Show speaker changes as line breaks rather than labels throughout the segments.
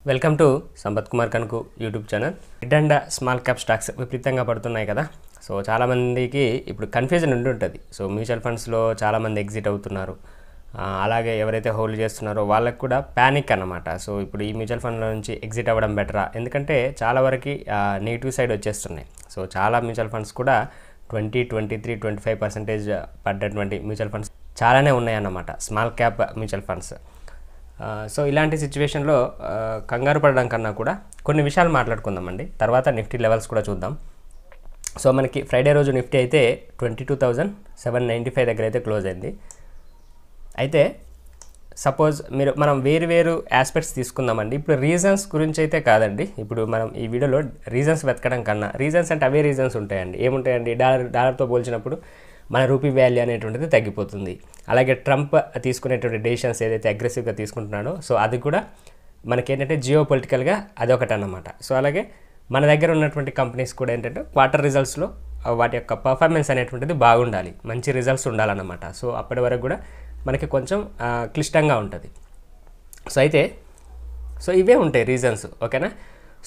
Welcome to Sampath Kumar కనుకు YouTube channel. Mid and small cap stocks విపరీతంగా పడుతున్నాయి కదా. సో చాలామందికి ఇప్పుడు కన్ఫ్యూజన్ ఉంటుంది. సో మ్యూచువల్ ఫండ్స్లో చాలామంది ఎగ్జిట్ అవుతున్నారు. అలాగే ఎవరైతే హోల్డ్ చేస్తున్నారో వాళ్ళకి కూడా ప్యానిక్ అన్నమాట. సో ఇప్పుడు ఈ మ్యూచువల్ ఫండ్ల నుంచి ఎగ్జిట్ అవ్వడం బెటరా, ఎందుకంటే చాలా వరకు నెగిటివ్ సైడ్ వచ్చేస్తున్నాయి. సో చాలా మ్యూచువల్ ఫండ్స్ కూడా 20, 23, 25% పడ్డటువంటి మ్యూచువల్ ఫండ్స్ చాలానే ఉన్నాయన్నమాట, small cap mutual funds. So ఇలాంటి సిచ్యువేషన్లో కంగారు పడడం కన్నా కూడా కొన్ని విషయాలు మాట్లాడుకుందామండి. తర్వాత నిఫ్టీ లెవెల్స్ కూడా చూద్దాం. సో మనకి ఫ్రైడే రోజు నిఫ్టీ అయితే 22,795 దగ్గర అయితే క్లోజ్ అయింది. అయితే సపోజ్ మనం వేరు ఆస్పెక్ట్స్ తీసుకుందామండి. ఇప్పుడు రీజన్స్ గురించి అయితే కాదండి. ఇప్పుడు మనం ఈ వీడియోలో రీజన్స్ వెతకడం కన్నా, రీజన్స్ అంటే అవే రీజన్స్ ఉంటాయండి. ఏముంటాయండి, డాలర్తో పోల్చినప్పుడు మన రూపీ వాల్యూ అనేటువంటిది తగ్గిపోతుంది. అలాగే ట్రంప్ తీసుకునేటువంటి డెసిషన్స్ ఏదైతే అగ్రెసివ్గా తీసుకుంటున్నాడో, సో అది కూడా మనకేంటంటే జియో పొలిటికల్గా అదొకటి అన్నమాట. సో అలాగే మన దగ్గర ఉన్నటువంటి కంపెనీస్ కూడా ఏంటంటే క్వార్టర్ రిజల్ట్స్లో వాటి యొక్క పర్ఫార్మెన్స్ అనేటువంటిది బాగుండాలి, మంచి రిజల్ట్స్ ఉండాలన్నమాట. సో అప్పటి వరకు కూడా మనకి కొంచెం క్లిష్టంగా ఉంటుంది. సో ఇవే ఉంటాయి రీజన్స్, ఓకేనా.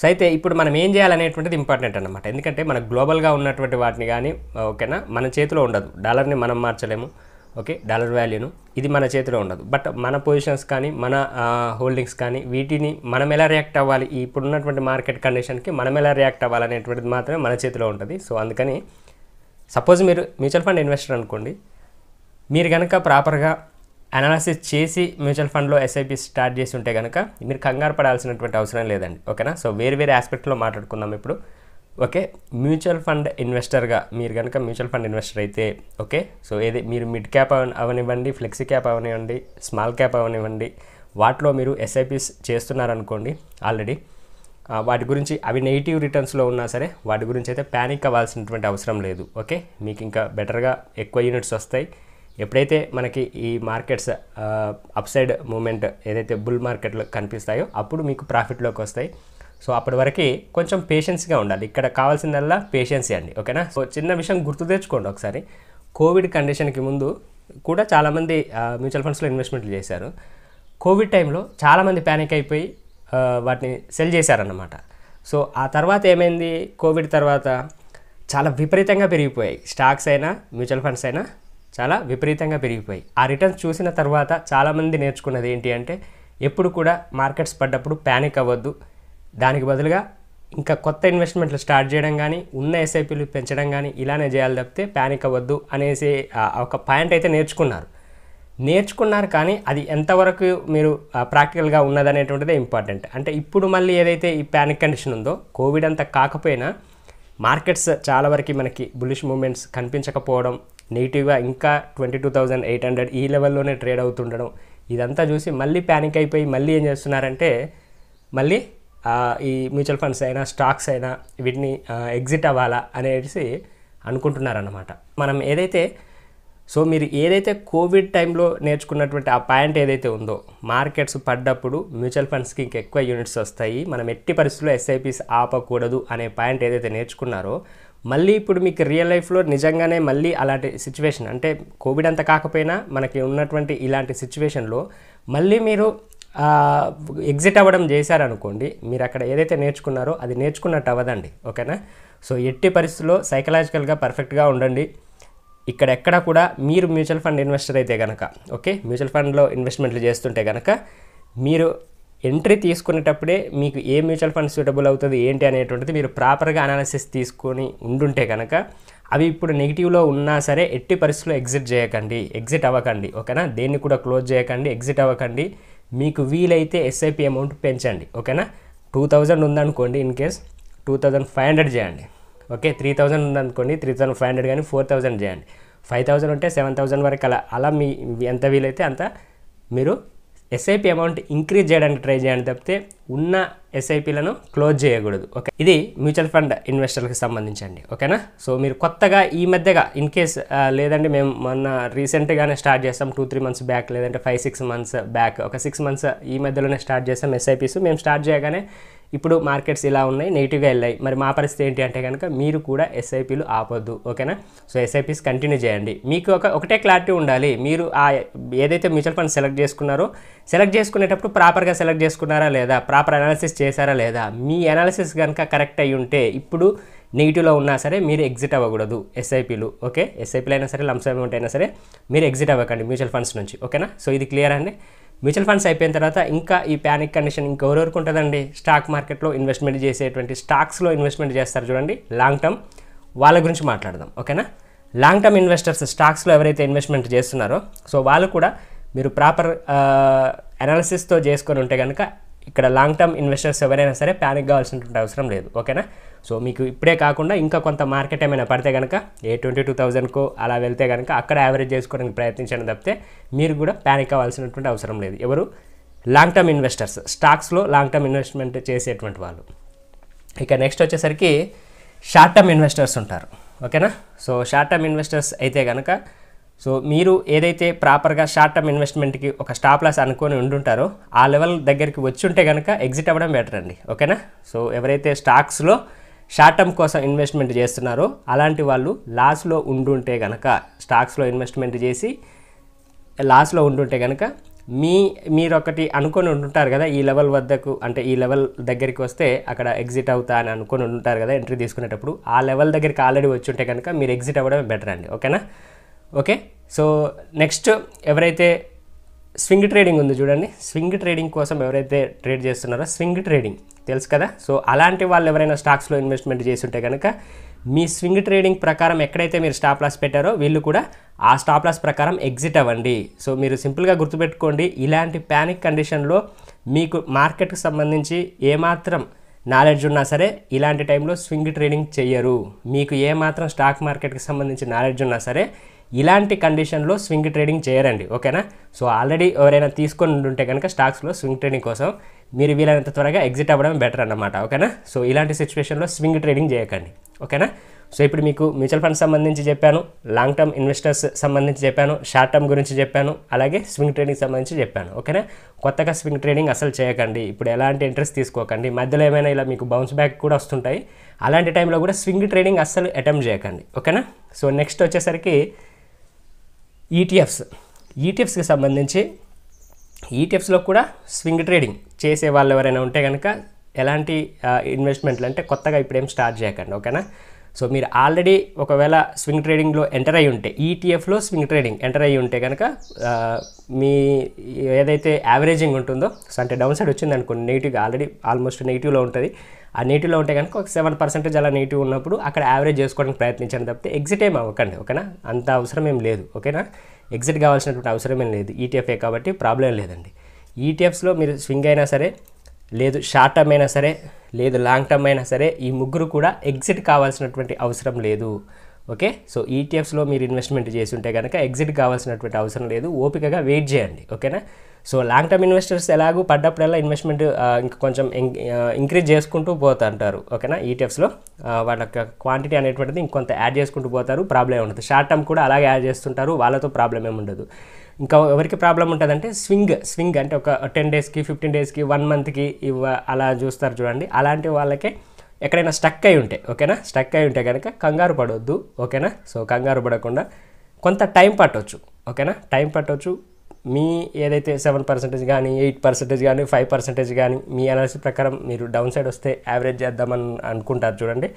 సో అయితే ఇప్పుడు మనం ఏం చేయాలనేటువంటిది ఇంపార్టెంట్ అన్నమాట. ఎందుకంటే మన గ్లోబల్గా ఉన్నటువంటి వాటిని కానీ, ఓకేనా, మన చేతిలో ఉండదు. డాలర్ని మనం మార్చలేము, ఓకే, డాలర్ వాల్యూను ఇది మన చేతిలో ఉండదు. బట్ మన పొజిషన్స్ కానీ, మన హోల్డింగ్స్ కానీ, వీటిని మనం ఎలా రియాక్ట్ అవ్వాలి, ఇప్పుడున్నటువంటి మార్కెట్ కండిషన్కి మనం ఎలా రియాక్ట్ అవ్వాలనేటువంటిది మాత్రమే మన చేతిలో ఉంటుంది. సో అందుకని సపోజ్ మీరు మ్యూచువల్ ఫండ్ ఇన్వెస్టర్ అనుకోండి, మీరు కనుక ప్రాపర్గా అనాలిసిస్ చేసి మ్యూచువల్ ఫండ్లో ఎస్ఐపి స్టార్ట్ చేసి ఉంటే కనుక మీరు కంగారు పడాల్సినటువంటి అవసరం లేదండి, ఓకేనా. సో వేరే ఆస్పెక్ట్లో మాట్లాడుకుందాం ఇప్పుడు. ఓకే, మ్యూచువల్ ఫండ్ ఇన్వెస్టర్గా మీరు కనుక మ్యూచువల్ ఫండ్ ఇన్వెస్టర్ అయితే, ఓకే, సో ఏది మీరు మిడ్ క్యాప్ అవనివ్వండి, ఫ్లెక్సీ క్యాప్ అవనివ్వండి, స్మాల్ క్యాప్ అవనివ్వండి, వాటిలో మీరు ఎస్ఐపిస్ చేస్తున్నారనుకోండి ఆల్రెడీ, వాటి గురించి అవి నెగిటివ్ రిటర్న్స్లో ఉన్నా సరే వాటి గురించి అయితే ప్యానిక్ అవ్వాల్సినటువంటి అవసరం లేదు. ఓకే, మీకు ఇంకా బెటర్గా ఎక్కువ యూనిట్స్ వస్తాయి. ఎప్పుడైతే మనకి ఈ మార్కెట్స్ అప్సైడ్ మూమెంట్ ఏదైతే బుల్ మార్కెట్లో కనిపిస్తాయో అప్పుడు మీకు ప్రాఫిట్లోకి వస్తాయి. సో అప్పటి వరకు కొంచెం పేషెన్స్గా ఉండాలి. ఇక్కడ కావాల్సిందల్లా పేషెన్సీ అండి, ఓకేనా. సో చిన్న విషయం గుర్తు తెచ్చుకోండి ఒకసారి. కోవిడ్ కండిషన్కి ముందు కూడా చాలామంది మ్యూచువల్ ఫండ్స్లో ఇన్వెస్ట్మెంట్లు చేశారు. కోవిడ్ టైంలో చాలామంది ప్యానిక్ అయిపోయి వాటిని సెల్ చేశారన్నమాట. సో ఆ తర్వాత ఏమైంది, కోవిడ్ తర్వాత చాలా విపరీతంగా పెరిగిపోయాయి స్టాక్స్ అయినా మ్యూచువల్ ఫండ్స్ అయినా, చాలా విపరీతంగా పెరిగిపోయి. ఆ రిటర్న్స్ చూసిన తర్వాత చాలామంది నేర్చుకున్నది ఏంటి అంటే, ఎప్పుడు కూడా మార్కెట్స్ పడ్డప్పుడు ప్యానిక్ అవ్వద్దు, దానికి బదులుగా ఇంకా కొత్త ఇన్వెస్ట్మెంట్లు స్టార్ట్ చేయడం కానీ, ఉన్న ఎస్ఐపీలు పెంచడం కానీ ఇలానే చేయాలి తప్పితే ప్యానిక్ అవ్వద్దు అనేసి ఒక పాయింట్ అయితే నేర్చుకున్నారు. కానీ అది ఎంతవరకు మీరు ప్రాక్టికల్గా ఉన్నదనేటువంటిదే ఇంపార్టెంట్. అంటే ఇప్పుడు మళ్ళీ ఏదైతే ఈ ప్యానిక్ కండిషన్ ఉందో, కోవిడ్ అంతా కాకపోయినా మార్కెట్స్ చాలా వరకు మనకి బులిష్ మూమెంట్స్ కనిపించకపోవడం, నెగిటివ్గా ఇంకా 22,800 ఈ లెవెల్లోనే ట్రేడ్ అవుతుండడం, ఇదంతా చూసి మళ్ళీ ప్యానిక్ అయిపోయి మళ్ళీ ఏం చేస్తున్నారంటే మళ్ళీ ఈ మ్యూచువల్ ఫండ్స్ అయినా స్టాక్స్ అయినా వీటిని ఎగ్జిట్ అవ్వాలా అనేసి అనుకుంటున్నారన్నమాట. మనం మీరు ఏదైతే కోవిడ్ టైంలో నేర్చుకున్నటువంటి ఆ పాయింట్ ఏదైతే ఉందో, మార్కెట్స్ పడ్డప్పుడు మ్యూచువల్ ఫండ్స్కి ఇంకెక్కువ యూనిట్స్ వస్తాయి, మనం ఎట్టి పరిస్థితుల్లో ఎస్ఐపిస్ ఆపకూడదు అనే పాయింట్ ఏదైతే నేర్చుకున్నారో, మళ్ళీ ఇప్పుడు మీకు రియల్ లైఫ్లో నిజంగానే మళ్ళీ అలాంటి సిచ్యువేషన్, అంటే కోవిడ్ అంతా కాకపోయినా మనకి ఉన్నటువంటి ఇలాంటి సిచ్యువేషన్లో మళ్ళీ మీరు ఎగ్జిట్ అవ్వడం చేశారనుకోండి, మీరు అక్కడ ఏదైతే నేర్చుకున్నారో అది నేర్చుకున్నట్టు అవ్వదండి, ఓకేనా. సో ఎట్టి పరిస్థితుల్లో సైకలాజికల్గా పర్ఫెక్ట్గా ఉండండి. ఇక్కడ ఎక్కడ కూడా మీరు మ్యూచువల్ ఫండ్ ఇన్వెస్టర్ అయితే కనుక, ఓకే, మ్యూచువల్ ఫండ్లో ఇన్వెస్ట్మెంట్లు చేస్తుంటే కనుక మీరు ఎంట్రీ తీసుకునేటప్పుడే మీకు ఏ మ్యూచువల్ ఫండ్ సూటబుల్ అవుతుంది ఏంటి అనేటువంటిది మీరు ప్రాపర్గా అనాలిసిస్ తీసుకొని ఉండుంటే కనుక, అవి ఇప్పుడు నెగిటివ్లో ఉన్నా సరే ఎట్టి పరిస్థితుల్లో ఎగ్జిట్ అవ్వకండి, ఓకేనా. దేన్ని కూడా క్లోజ్ చేయకండి, ఎగ్జిట్ అవ్వకండి. మీకు వీలైతే ఎస్ఐపి అమౌంట్ పెంచండి, ఓకేనా. 2,000 ఉందనుకోండి, ఇన్ కేస్ 2,500 చేయండి, ఓకే. 3,000 ఉందనుకోండి, 3,500 కానీ 4,000 చేయండి. 5,000 ఉంటే 7,000 వరకు అలా మీ ఎంత వీలైతే అంత మీరు ఎస్ఐపి అమౌంట్ ఇంక్రీజ్ చేయడానికి ట్రై చేయండి తప్పితే ఉన్న ఎస్ఐపిలను క్లోజ్ చేయకూడదు, ఓకే. ఇది మ్యూచువల్ ఫండ్ ఇన్వెస్టర్లకు సంబంధించండి, ఓకేనా. సో మీరు కొత్తగా ఈ మధ్యగా ఇన్ కేస్ లేదంటే మేము మొన్న రీసెంట్గానే స్టార్ట్ చేస్తాం 2-3 మంత్స్ బ్యాక్, లేదంటే 5-6 మంత్స్ బ్యాక్, ఒక 6 మంత్స్ ఈ మధ్యలోనే స్టార్ట్ చేస్తాం ఎస్ఐపిస్. మేము స్టార్ట్ చేయగానే ఇప్పుడు మార్కెట్స్ ఇలా ఉన్నాయి, నెగిటివ్గా వెళ్ళాయి. మరి మా పరిస్థితి ఏంటి అంటే కనుక మీరు కూడా ఎస్ఐపీలు ఆపొద్దు, ఓకేనా. సో ఎస్ఐపీస్ కంటిన్యూ చేయండి. మీకు ఒకటే క్లారిటీ ఉండాలి, మీరు ఏదైతే మ్యూచువల్ ఫండ్ సెలెక్ట్ చేసుకున్నారో సెలెక్ట్ చేసుకునేటప్పుడు ప్రాపర్గా సెలెక్ట్ చేసుకున్నారా లేదా, ప్రాపర్ అనాలిసిస్ చేశారా లేదా, మీ అనాలిసిస్ కనుక కరెక్ట్ అయ్యి ఉంటే ఇప్పుడు నెగిటివ్లో ఉన్నా సరే మీరు ఎగ్జిట్ అవ్వకూడదు ఎస్ఐపీలు. ఓకే, ఎస్ఐపీలు అయినా సరే లంప్ సమ్ అమౌంట్ అయినా సరే మీరు ఎగ్జిట్ అవ్వకండి మ్యూచువల్ ఫండ్స్ నుంచి. ఓకేనా, సో ఇది క్లియర్ అండి. మ్యూచువల్ ఫండ్స్ అయిపోయిన తర్వాత ఇంకా ఈ ప్యానిక్ కండిషన్ ఇంకెవరెవరికి ఉంటుందండి, స్టాక్ మార్కెట్లో ఇన్వెస్ట్మెంట్ చేసేటువంటి స్టాక్స్లో ఇన్వెస్ట్మెంట్ చేస్తారు చూడండి లాంగ్ టర్మ్, వాళ్ళ గురించి మాట్లాడదాం. ఓకేనా, లాంగ్ టర్మ్ ఇన్వెస్టర్స్ స్టాక్స్లో ఎవరైతే ఇన్వెస్ట్మెంట్ చేస్తున్నారో సో వాళ్ళు కూడా మీరు ప్రాపర్ అనాలిసిస్తో చేసుకొని ఉంటే కనుక ఇక్కడ లాంగ్ టర్మ్ ఇన్వెస్టర్స్ ఎవరైనా సరే ప్యానిక్ కావాల్సినటువంటి అవసరం లేదు. ఓకేనా, సో మీకు ఇప్పుడే కాకుండా ఇంకా కొంత మార్కెట్ ఏమైనా పడితే కనుక 22,000కు అలా వెళ్తే కనుక అక్కడ యావరేజ్ చేసుకోవడానికి ప్రయత్నించడం తప్పితే మీరు కూడా ప్యానిక్ కావాల్సినటువంటి అవసరం లేదు. ఎవరు, లాంగ్ టర్మ్ ఇన్వెస్టర్స్, స్టాక్స్లో లాంగ్ టర్మ్ ఇన్వెస్ట్మెంట్ చేసేటువంటి వాళ్ళు. ఇక నెక్స్ట్ వచ్చేసరికి షార్ట్ టర్మ్ ఇన్వెస్టర్స్ ఉంటారు. ఓకేనా, సో షార్ట్ టర్మ్ ఇన్వెస్టర్స్ అయితే కనుక సో మీరు ఏదైతే ప్రాపర్గా షార్ట్ టర్మ్ ఇన్వెస్ట్మెంట్కి ఒక స్టాప్ లాస్ అనుకొని ఉండుంటారో ఆ లెవెల్ దగ్గరికి వచ్చి ఉంటే కనుక ఎగ్జిట్ అవ్వడం బెటర్ అండి. ఓకేనా, సో ఎవరైతే స్టాక్స్లో షార్ట్ టర్మ్ కోసం ఇన్వెస్ట్మెంట్ చేస్తున్నారో అలాంటి వాళ్ళు లాస్లో ఉండుంటే కనుక, స్టాక్స్లో ఇన్వెస్ట్మెంట్ చేసి లాస్లో ఉండుంటే కనుక మీరు ఒకటి అనుకొని ఉంటుంటారు కదా ఈ లెవెల్ వద్దకు, అంటే ఈ లెవెల్ దగ్గరికి వస్తే అక్కడ ఎగ్జిట్ అవుతా అని అనుకొని ఉంటారు కదా ఎంట్రీ తీసుకునేటప్పుడు, ఆ లెవెల్ దగ్గరికి ఆల్రెడీ వచ్చి ఉంటే కనుక మీరు ఎగ్జిట్ అవ్వడం బెటర్ అండి. ఓకేనా, ఓకే, సో నెక్స్ట్ ఎవరైతే స్వింగ్ ట్రేడింగ్ ఉంది చూడండి, స్వింగ్ ట్రేడింగ్ కోసం ఎవరైతే ట్రేడ్ చేస్తున్నారో స్వింగ్ ట్రేడింగ్ తెలుసు కదా, సో అలాంటి వాళ్ళు ఎవరైనా స్టాక్స్లో ఇన్వెస్ట్మెంట్ చేసి ఉంటే కనుక మీ స్వింగ్ ట్రేడింగ్ ప్రకారం ఎక్కడైతే మీరు స్టాప్ లాస్ పెట్టారో వీళ్ళు కూడా ఆ స్టాప్ లాస్ ప్రకారం ఎగ్జిట్ అవ్వండి. సో మీరు సింపుల్గా గుర్తుపెట్టుకోండి, ఇలాంటి ప్యానిక్ కండిషన్లో మీకు మార్కెట్కి సంబంధించి ఏమాత్రం నాలెడ్జ్ ఉన్నా సరే ఇలాంటి టైంలో స్వింగ్ ట్రేడింగ్ చెయ్యరు. మీకు ఏమాత్రం స్టాక్ మార్కెట్కి సంబంధించి నాలెడ్జ్ ఉన్నా సరే ఇలాంటి కండిషన్లో స్వింగ్ ట్రేడింగ్ చేయరండి. ఓకేనా, సో ఆల్రెడీ ఎవరైనా తీసుకొని ఉంటే కనుక స్టాక్స్లో స్వింగ్ ట్రేడింగ్ కోసం మీరు వీలైనంత త్వరగా ఎగ్జిట్ అవ్వడం బెటర్ అన్నమాట. ఓకేనా, సో ఇలాంటి సిచ్యువేషన్లో స్వింగ్ ట్రేడింగ్ చేయకండి. ఓకేనా, సో ఇప్పుడు మీకు మ్యూచువల్ ఫండ్స్ సంబంధించి చెప్పాను, లాంగ్ టర్మ్ ఇన్వెస్టర్స్ సంబంధించి చెప్పాను, షార్ట్ టర్మ్ గురించి చెప్పాను, అలాగే స్వింగ్ ట్రేడింగ్ సంబంధించి చెప్పాను. ఓకేనా, కొత్తగా స్వింగ్ ట్రేడింగ్ అసలు చేయకండి, ఇప్పుడు ఎలాంటి ఇంట్రెస్ట్ తీసుకోకండి, మధ్యలో ఏమైనా ఇలా మీకు బౌన్స్ బ్యాక్ కూడా వస్తుంటాయి, అలాంటి టైంలో కూడా స్వింగ్ ట్రేడింగ్ అస్సలు అటెంప్ట్ చేయకండి. ఓకేనా, సో నెక్స్ట్ వచ్చేసరికి ఈటీఎఫ్స్కి సంబంధించి ఈటీఎఫ్స్లో కూడా స్వింగ్ ట్రేడింగ్ చేసే వాళ్ళు ఎవరైనా ఉంటే కనుక ఎలాంటి ఇన్వెస్ట్మెంట్లు అంటే కొత్తగా ఇప్పుడేం స్టార్ట్ చేయకండి. ఓకేనా, సో మీరు ఆల్రెడీ ఒకవేళ స్వింగ్ ట్రేడింగ్లో ఎంటర్ అయ్యి ఉంటే, ఈటీఎఫ్లో స్వింగ్ ట్రేడింగ్ ఎంటర్ అయ్యి ఉంటే కనుక మీ ఏదైతే యావరేజింగ్ ఉంటుందో, సో అంటే డౌన్ సైడ్ వచ్చింది అనుకోండి నెగిటివ్గా, ఆల్రెడీ ఆల్మోస్ట్ నెగిటివ్లో ఉంటుంది, ఆ నెగిటివ్లో ఉంటే కనుక ఒక 7% అలా నెగిటివ్ ఉన్నప్పుడు అక్కడ యావరేజ్ చేసుకోవడానికి ప్రయత్నించండి తప్పితే ఎగ్జిట్ ఏం అవ్వకండి. ఓకేనా, అంత అవసరం ఏం లేదు. ఓకేనా, ఎగ్జిట్ కావాల్సినటువంటి అవసరం ఏం లేదు, ఈటీఎఫ్ఏ కాబట్టి ప్రాబ్లం లేదండి. ఈటీఎఫ్స్లో మీరు స్వింగ్ అయినా సరే, లేదు షార్ట్ టర్మ్ అయినా సరే, లేదు లాంగ్ టర్మ్ అయినా సరే, ఈ ముగ్గురు కూడా ఎగ్జిట్ కావాల్సినటువంటి అవసరం లేదు. ఓకే, సో ఈటీఎఫ్స్లో మీరు ఇన్వెస్ట్మెంట్ చేసి ఉంటే కనుక ఎగ్జిట్ కావాల్సినటువంటి అవసరం లేదు, ఓపికగా వెయిట్ చేయండి. ఓకేనా, సో లాంగ్ టర్మ్ ఇన్వెస్టర్స్ ఎలాగూ పడ్డప్పుడల్లా ఇన్వెస్ట్మెంట్ ఇంకా కొంచెం ఇంక్రీజ్ చేసుకుంటూ పోతుంటారు. ఓకేనా, ఈటీఎఫ్స్లో వాళ్ళ క్వాంటిటీ అనేటువంటిది ఇంకొంత యాడ్ చేసుకుంటూ పోతారు, ప్రాబ్లం ఉండదు. షార్ట్ టర్మ్ కూడా అలాగే యాడ్ చేస్తుంటారు, వాళ్ళతో ప్రాబ్లం ఏమి ఉండదు. ఇంకా ఎవరికి ప్రాబ్లం ఉంటుందంటే స్వింగ్ అంటే ఒక 10 డేస్కి 15 డేస్కి 1 మంత్కి అలా చూస్తారు చూడండి, అలాంటి వాళ్ళకే ఎక్కడైనా స్టక్ అయి ఉంటే, ఓకేనా, స్టక్ అయి ఉంటే కనుక కంగారు పడవద్దు. ఓకేనా, సో కంగారు పడకుండా కొంత టైం పట్టవచ్చు. ఓకేనా, టైం పట్టవచ్చు. మీ ఏదైతే 7% కానీ 8% కానీ 5% కానీ మీ అనాలిసిస్ ప్రకారం మీరు డౌన్ సైడ్ వస్తే యావరేజ్ చేద్దామని అనుకుంటారు చూడండి,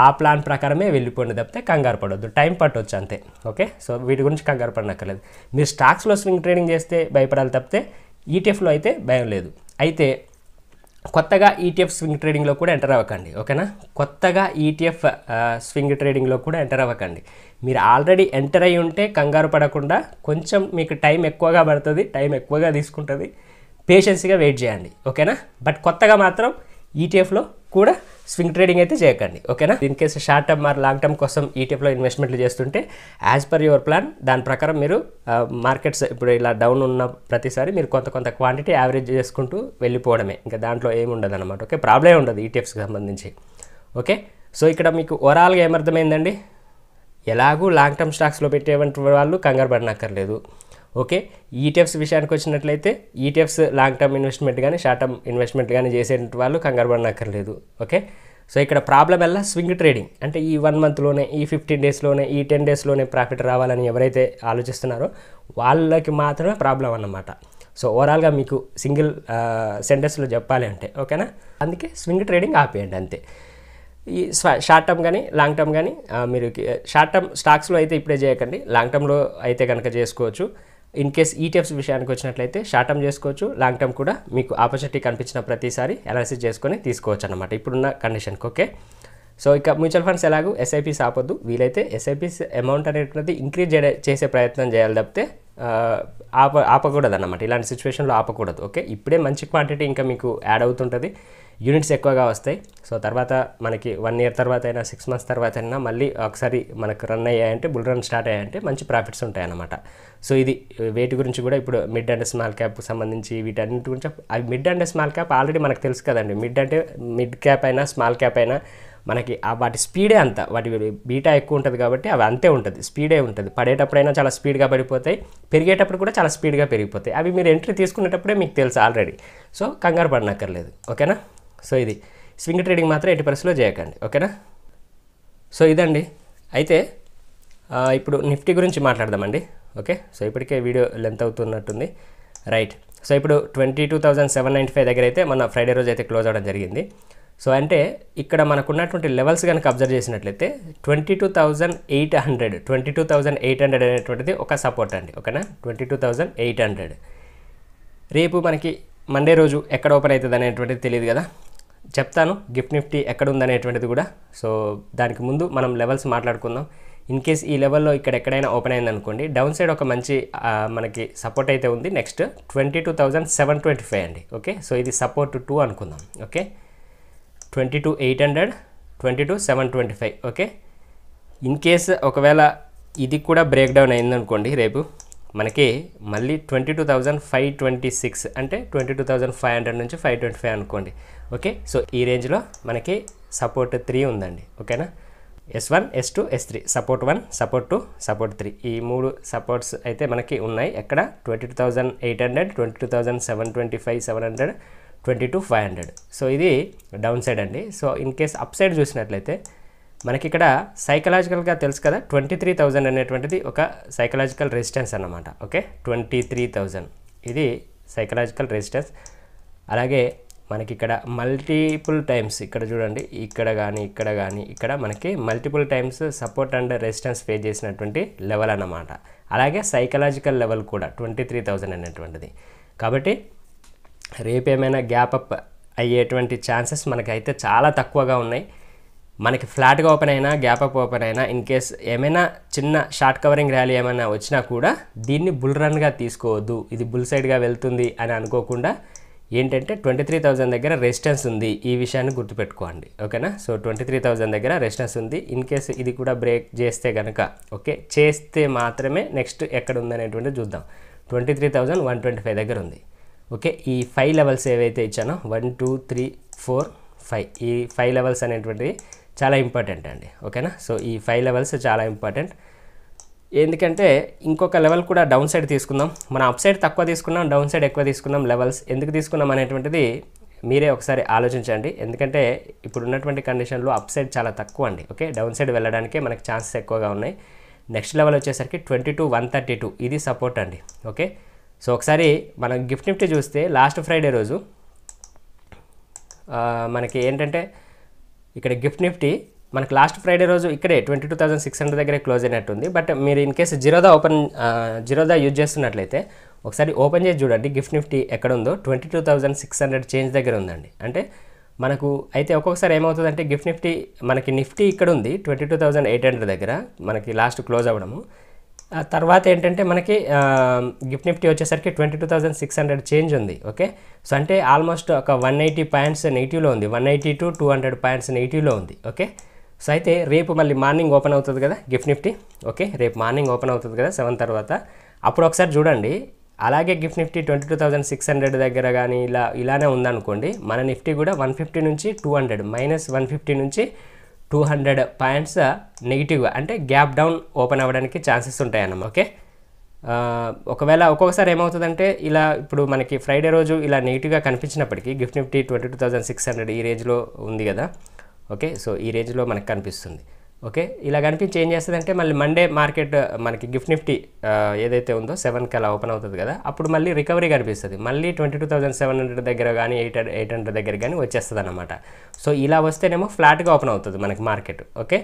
ఆ ప్లాన్ ప్రకారమే వెళ్ళిపోండి తప్పితే కంగారు పడవద్దు, టైం పట్టవచ్చు అంతే. ఓకే, సో వీటి గురించి కంగారు పడనక్కర్లేదు. మీరు స్టాక్స్లో స్వింగ్ ట్రేడింగ్ చేస్తే భయపడాలి తప్పితే ఈటీఎఫ్లో అయితే భయం లేదు. అయితే కొత్తగా ఈటీఎఫ్ స్వింగ్ ట్రేడింగ్లో కూడా ఎంటర్ అవ్వకండి. ఓకేనా, కొత్తగా ఈటీఎఫ్ స్వింగ్ ట్రేడింగ్లో కూడా ఎంటర్ అవ్వకండి. మీరు ఆల్రెడీ ఎంటర్ అయ్యి ఉంటే కంగారు పడకుండా కొంచెం మీకు టైం ఎక్కువగా పడుతుంది, టైం ఎక్కువగా తీసుకుంటుంది, పేషెన్స్గా వెయిట్ చేయండి. ఓకేనా, బట్ కొత్తగా మాత్రం ఈటీఎఫ్లో కూడా స్వింగ్ ట్రేడింగ్ అయితే చేయకండి. ఓకేనా, in case short term are long term కోసం ఈటీఎఫ్లో ఇన్వెస్ట్మెంట్లు చేస్తుంటే యాజ్ పర్ యువర్ ప్లాన్ దాని ప్రకారం మీరు మార్కెట్స్ ఇప్పుడు ఇలా డౌన్ ఉన్న ప్రతిసారి మీరు కొంత క్వాంటిటీ యావరేజ్ చేసుకుంటూ వెళ్ళిపోవడమే, ఇంకా దాంట్లో ఏముండదు అనమాట. ఓకే, ప్రాబ్లం ఉండదు ఈటీఎఫ్స్కి సంబంధించి. ఓకే, సో ఇక్కడ మీకు ఓవరాల్గా ఏమర్థమైందండి, ఎలాగూ లాంగ్ టర్మ్ స్టాక్స్లో పెట్టేటువంటి వాళ్ళు కంగారు పడనక్కర్లేదు. ఓకే, ఈటీఎఫ్స్ విషయానికి వచ్చినట్లయితే ఈటీఎఫ్స్ లాంగ్ టర్మ్ ఇన్వెస్ట్మెంట్ కానీ షార్ట్ టర్మ్ ఇన్వెస్ట్మెంట్ కానీ చేసే వాళ్ళు కంగారు పడనక్కర్లేదు. ఓకే, సో ఇక్కడ ప్రాబ్లం ఎలా స్వింగ్ ట్రేడింగ్ అంటే ఈ 1 మంత్లోనే, ఈ 15 డేస్లోనే, ఈ 10 డేస్లోనే ప్రాఫిట్ రావాలని ఎవరైతే ఆలోచిస్తున్నారో వాళ్ళకి మాత్రమే ప్రాబ్లం అన్నమాట. సో ఓవరాల్గా మీకు సింగిల్ సెంటెన్స్లో చెప్పాలి అంటే ఓకేనా. అందుకే స్వింగ్ ట్రేడింగ్ ఆపేయండి అంతే. ఈ షార్ట్ టర్మ్ కానీ లాంగ్ టర్మ్ కానీ మీరు షార్ట్ టర్మ్ స్టాక్స్లో అయితే ఇప్పుడే చేయకండి, లాంగ్ టర్మ్లో అయితే కనుక చేసుకోవచ్చు. ఇన్ కేస్ ఈటీఎఫ్స్ విషయానికి వచ్చినట్లయితే షార్ట్ టర్మ్ చేసుకోవచ్చు, లాంగ్ టర్మ్ కూడా మీకు ఆపర్చునిటీ కనిపించిన ప్రతిసారి అనాలిసిస్ చేసుకొని తీసుకోవచ్చు అనమాట ఇప్పుడున్న కండిషన్కి. ఓకే, సో ఇక మ్యూచువల్ ఫండ్స్ ఎలాగూ ఎస్ఐపీస్ ఆపొద్దు, వీలైతే ఎస్ఐపీస్ అమౌంట్ అనేటువంటిది ఇంక్రీజ్ చేసే ప్రయత్నం చేయాలి తప్పితే ఆపకూడదు అన్నమాట. ఇలాంటి సిచ్యువేషన్లో ఆపకూడదు. ఓకే, ఇప్పుడే మంచి క్వాంటిటీ ఇంకా మీకు యాడ్ అవుతుంటుంది, యూనిట్స్ ఎక్కువగా వస్తాయి. సో తర్వాత మనకి 1 year తర్వాత అయినా 6 months తర్వాత అయినా మళ్ళీ ఒకసారి మనకు రన్ అయ్యాయంటే బుల్ రన్ స్టార్ట్ అయ్యాయంటే మంచి ప్రాఫిట్స్ ఉంటాయి అన్నమాట. సో ఇది వేటి గురించి కూడా ఇప్పుడు మిడ్ అండ్ స్మాల్ క్యాప్ సంబంధించి వీటన్నిటి గురించి. అవి mid and small cap already మనకు తెలుసు కదండి. మిడ్ అంటే మిడ్ క్యాప్ అయినా స్మాల్ క్యాప్ అయినా మనకి వాటి స్పీడే అంత, వాటి బీటా ఎక్కువ ఉంటుంది కాబట్టి అవి అంతే ఉంటుంది, స్పీడే ఉంటుంది. పడేటప్పుడైనా చాలా స్పీడ్గా పడిపోతాయి, పెరిగేటప్పుడు కూడా చాలా స్పీడ్గా పెరిగిపోతాయి. అవి మీరు ఎంట్రీ తీసుకునేటప్పుడే మీకు తెలుసు ఆల్రెడీ. సో కంగారు పడనక్కర్లేదు. ఓకేనా. సో ఇది స్వింగ్ ట్రేడింగ్ మాత్రం 80% చేయకండి. ఓకేనా. సో ఇదండి. అయితే ఇప్పుడు నిఫ్టీ గురించి మాట్లాడదామండి. ఓకే, సో ఇప్పటికే వీడియో లెంత్ అవుతున్నట్టుంది. రైట్, సో ఇప్పుడు 22,795 దగ్గర అయితే మన ఫ్రైడే రోజు అయితే క్లోజ్ అవ్వడం జరిగింది. సో అంటే ఇక్కడ మనకున్నటువంటి లెవెల్స్ కనుక అబ్జర్వ్ చేసినట్లయితే 22,800 అనేటువంటిది ఒక సపోర్ట్ అండి. ఓకేనా, 22,800. రేపు మనకి మండే రోజు ఎక్కడ ఓపెన్ అవుతుంది అనేటువంటిది తెలియదు కదా, చెప్తాను. గిఫ్ట్ నిఫ్టీ ఎక్కడ ఉందనేటువంటిది కూడా. సో దానికి ముందు మనం లెవెల్స్ మాట్లాడుకుందాం. ఇన్ కేస్ ఈ లెవెల్లో ఇక్కడ ఎక్కడైనా ఓపెన్ అయింది అనుకోండి, డౌన్ సైడ్ ఒక మంచి మనకి సపోర్ట్ అయితే ఉంది. నెక్స్ట్ 22,725 అండి. ఓకే, సో ఇది సపోర్ట్ 2 అనుకుందాం. ఓకే, 22,800, 22,725. ఓకే, ఇన్ కేస్ ఒకవేళ ఇది కూడా బ్రేక్ డౌన్ అయిందనుకోండి, రేపు మనకి మళ్ళీ 22,526 అంటే 22,500 నుంచి 525 అనుకోండి. ఓకే, సో ఈ రేంజ్లో మనకి సపోర్ట్ 3 ఉందండి. ఓకేనా, S1, S2, S3, support 1, support 2, support 3, ఈ 3 సపోర్ట్స్ అయితే మనకి ఉన్నాయి. ఎక్కడ 22,800, 22,725, 700, 22,500. సో ఇది డౌన్ సైడ్ అండి. So in case up side చూసినట్లయితే మనకి ఇక్కడ సైకలాజికల్గా తెలుసు కదా, 23,000 అనేటువంటిది ఒక సైకలాజికల్ రెసిస్టెన్స్ అన్నమాట. ఓకే, 23,000 ఇది సైకలాజికల్ రెసిస్టెన్స్. అలాగే మనకి ఇక్కడ మల్టిపుల్ టైమ్స్ ఇక్కడ చూడండి, ఇక్కడ కానీ ఇక్కడ మనకి multiple times support and resistance face చేసినటువంటి లెవెల్ అన్నమాట. అలాగే సైకలాజికల్ లెవెల్ కూడా 23,000 అనేటువంటిది. కాబట్టి రేపు ఏమైనా గ్యాప్ అప్ అయ్యేటువంటి ఛాన్సెస్ మనకైతే చాలా తక్కువగా ఉన్నాయి. మనకి ఫ్లాట్గా ఓపెన్ అయినా గ్యాప్ అప్ ఓపెన్ అయినా ఇన్ కేస్ ఏమైనా చిన్న షార్ట్ కవరింగ్ ర్యాలీ ఏమైనా వచ్చినా కూడా దీన్ని బుల్ రన్గా తీసుకోవద్దు. ఇది బుల్ సైడ్గా వెళ్తుంది అని అనుకోకుండా ఏంటంటే 23,000 దగ్గర రెసిస్టెన్స్ ఉంది, ఈ విషయాన్ని గుర్తుపెట్టుకోండి. ఓకేనా, సో 23,000 దగ్గర రెసిస్టెన్స్ ఉంది. ఇన్ కేస్ ఇది కూడా బ్రేక్ చేస్తే కనుక ఓకే చేస్తే మాత్రమే నెక్స్ట్ ఎక్కడ ఉందనేటువంటిది చూద్దాం. 23,125 దగ్గర ఉంది. ఓకే, ఈ 5 లెవెల్స్ ఏవైతే ఇచ్చానో 1, 2, 3, 4, 5 ఈ 5 లెవెల్స్ అనేటువంటివి చాలా ఇంపార్టెంట్ అండి. ఓకేనా, సో ఈ 5 లెవెల్స్ చాలా ఇంపార్టెంట్. ఎందుకంటే ఇంకొక లెవెల్ కూడా డౌన్ సైడ్ తీసుకుందాం. మనం అప్ సైడ్ తక్కువ తీసుకున్నాం, డౌన్ సైడ్ ఎక్కువ తీసుకున్నాం. లెవెల్స్ ఎందుకు తీసుకున్నాం అనేటువంటిది మీరే ఒకసారి ఆలోచించండి. ఎందుకంటే ఇప్పుడు ఉన్నటువంటి కండిషన్లో అప్ సైడ్ చాలా తక్కువ అండి. ఓకే, డౌన్ సైడ్ వెళ్ళడానికే మనకి ఛాన్సెస్ ఎక్కువగా ఉన్నాయి. నెక్స్ట్ లెవెల్ వచ్చేసరికి 22,132 ఇది సపోర్ట్ అండి. ఓకే, సో ఒకసారి మనం గిఫ్ట్ నిఫ్టీ చూస్తే లాస్ట్ ఫ్రైడే రోజు మనకి ఏంటంటే ఇక్కడ గిఫ్ట్ నిఫ్టీ మనకి లాస్ట్ ఫ్రైడే రోజు ఇక్కడే 22,600 దగ్గరే క్లోజ్ అయినట్టుంది. బట్ మీరు ఇన్ కేసు జీరోదా యూజ్ చేస్తున్నట్లయితే ఒకసారి ఓపెన్ చేసి చూడండి గిఫ్ట్ నిఫ్టీ ఎక్కడ ఉందో. 22,600 చేంజ్ దగ్గర ఉందండి. అంటే మనకు అయితే ఒక్కొక్కసారి ఏమవుతుందంటే గిఫ్ట్ నిఫ్టీ మనకి నిఫ్టీ ఇక్కడ ఉంది 22,800 దగ్గర మనకి లాస్ట్ క్లోజ్ అవ్వడము. తర్వాత ఏంటంటే మనకి గిఫ్ట్ నిఫ్టీ వచ్చేసరికి 22,600 చేంజ్ ఉంది. ఓకే, సో అంటే ఆల్మోస్ట్ ఒక 180 పాయింట్స్ నెగిటివ్లో ఉంది, 180 to 200 పాయింట్స్ నెగిటివ్లో ఉంది. ఓకే, సో అయితే రేపు మళ్ళీ మార్నింగ్ ఓపెన్ అవుతుంది కదా గిఫ్ట్ నిఫ్టీ. ఓకే, రేపు మార్నింగ్ ఓపెన్ అవుతుంది కదా 7 తర్వాత, అప్పుడు ఒకసారి చూడండి. అలాగే గిఫ్ట్ నిఫ్టీ 22,600 దగ్గర కానీ ఇలానే ఉందనుకోండి, మన నిఫ్టీ కూడా 150 నుంచి 200 -150 నుంచి 200 పాయింట్స్ నెగిటివ్గా అంటే గ్యాప్ డౌన్ ఓపెన్ అవ్వడానికి ఛాన్సెస్ ఉంటాయన్నమాట. ఓకే, ఒకవేళ ఒక్కొక్కసారి ఏమవుతుందంటే ఇలా ఇప్పుడు మనకి ఫ్రైడే రోజు ఇలా నెగిటివ్గా కనిపించినప్పటికీ గిఫ్ట్ నిఫ్టీ 22,600 ఈ రేంజ్లో ఉంది కదా. ఓకే, సో ఈ రేంజ్లో మనకు కనిపిస్తుంది. ఓకే, ఇలా కనిపించి ఏం చేస్తుందంటే మళ్ళీ మండే మార్కెట్ మనకి గిఫ్ట్ నిఫ్టీ ఏదైతే ఉందో 7కి అలా ఓపెన్ అవుతుంది కదా, అప్పుడు మళ్ళీ రికవరీ కనిపిస్తుంది. మళ్ళీ 22,700 దగ్గర కానీ 800 దగ్గర కానీ వచ్చేస్తుంది అన్నమాట. సో ఇలా వస్తేనేమో ఫ్లాట్గా ఓపెన్ అవుతుంది మనకి మార్కెట్. ఓకే,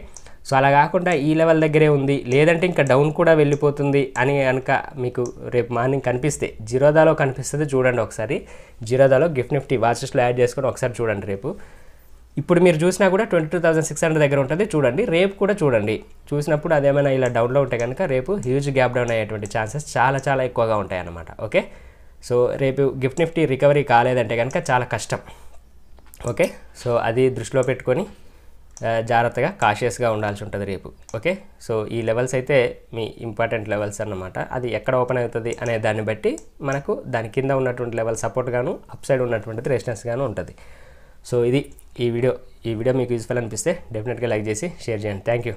సో అలా కాకుండా ఈ లెవెల్ దగ్గరే ఉంది, లేదంటే ఇంకా డౌన్ కూడా వెళ్ళిపోతుంది అని కనుక మీకు రేపు మార్నింగ్ కనిపిస్తే, జిరోదాలో కనిపిస్తుంది చూడండి ఒకసారి. జిరోదాలో గిఫ్ట్ నిఫ్టీ వాచ్ లిస్ట్లో యాడ్ చేసుకొని ఒకసారి చూడండి రేపు. ఇప్పుడు మీరు చూసినా కూడా 22,600 దగ్గర ఉంటుంది చూడండి. రేపు కూడా చూడండి, చూసినప్పుడు అదేమైనా ఇలా డౌన్లో ఉంటే కనుక రేపు హ్యూజ్ గ్యాప్ డౌన్ అయ్యేటువంటి ఛాన్సెస్ చాలా చాలా ఎక్కువగా ఉంటాయి అన్నమాట. ఓకే, సో రేపు గిఫ్ట్ నిఫ్టీ రికవరీ కాలేదంటే కనుక చాలా కష్టం. ఓకే, సో అది దృష్టిలో పెట్టుకొని జాగ్రత్తగా కాషియస్గా ఉండాల్సి ఉంటుంది రేపు. ఓకే, సో ఈ లెవెల్స్ అయితే మీ ఇంపార్టెంట్ లెవెల్స్ అన్నమాట. అది ఎక్కడ ఓపెన్ అవుతుంది అనే దాన్ని బట్టి మనకు దాని కింద ఉన్నటువంటి లెవెల్ సపోర్ట్ గాను, అప్ సైడ్ ఉన్నటువంటిది రెసిస్టెన్స్ గాను ఉంటుంది. సో ఇది ఈ వీడియో మీకు యూస్ఫుల్ అనిపిస్తే డెఫినెట్గా లైక్ చేసి షేర్ చేయండి. Thank you.